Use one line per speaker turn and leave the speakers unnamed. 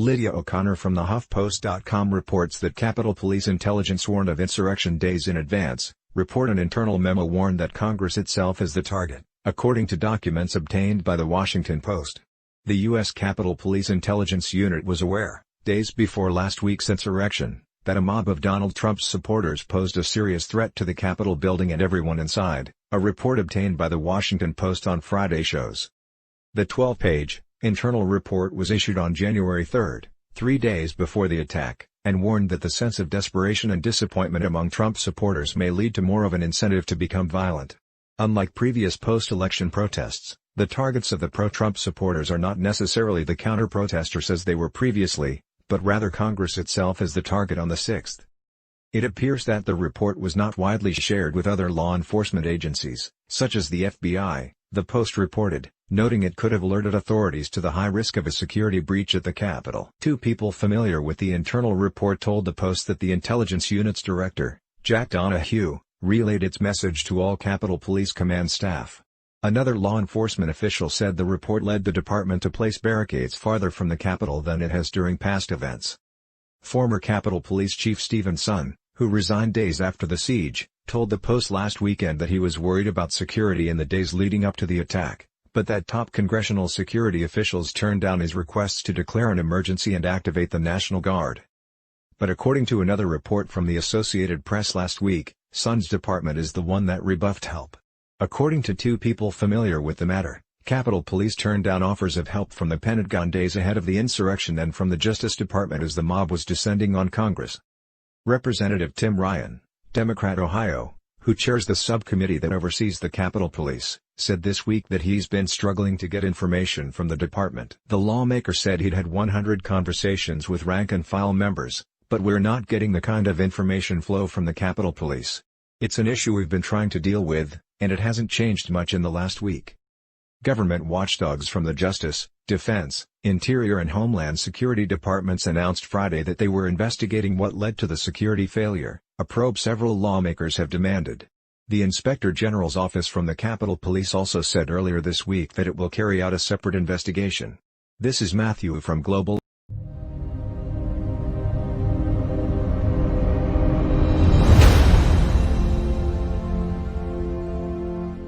Lydia O'Connor from the HuffPost.com reports that Capitol Police intelligence warned of insurrection days in advance. An internal memo warned that Congress itself is the target, according to documents obtained by The Washington Post. The U.S. Capitol Police Intelligence Unit was aware, days before last week's insurrection, that a mob of Donald Trump's supporters posed a serious threat to the Capitol building and everyone inside, a report obtained by The Washington Post on Friday shows. The 12-page, internal report was issued on January 3, 3 days before the attack, and warned that the sense of desperation and disappointment among Trump supporters may lead to more of an incentive to become violent. Unlike previous post-election protests, the targets of the pro-Trump supporters are not necessarily the counter-protesters as they were previously, but rather Congress itself as the target on the 6th. It appears that the report was not widely shared with other law enforcement agencies, such as the FBI, the Post reported, noting it could have alerted authorities to the high risk of a security breach at the Capitol. Two people familiar with the internal report told the Post that the intelligence unit's director, Jack Donahue, relayed its message to all Capitol Police command staff. Another law enforcement official said the report led the department to place barricades farther from the Capitol than it has during past events. Former Capitol Police Chief Stephen Son, who resigned days after the siege, told the Post last weekend that he was worried about security in the days leading up to the attack, but that top congressional security officials turned down his requests to declare an emergency and activate the National Guard. But according to another report from the Associated Press last week, Son's department is the one that rebuffed help. According to two people familiar with the matter, Capitol Police turned down offers of help from the Pentagon days ahead of the insurrection and from the Justice Department as the mob was descending on Congress. Representative Tim Ryan, Democrat Ohio, who chairs the subcommittee that oversees the Capitol Police, said this week that he's been struggling to get information from the department. The lawmaker said he'd had 100 conversations with rank-and-file members, but we're not getting the kind of information flow from the Capitol Police. It's an issue we've been trying to deal with, and it hasn't changed much in the last week. Government watchdogs from the Justice, Defense, Interior and Homeland Security departments announced Friday that they were investigating what led to the security failure, a probe several lawmakers have demanded. The Inspector General's office from the Capitol Police also said earlier this week that it will carry out a separate investigation. This is Matthew from Global.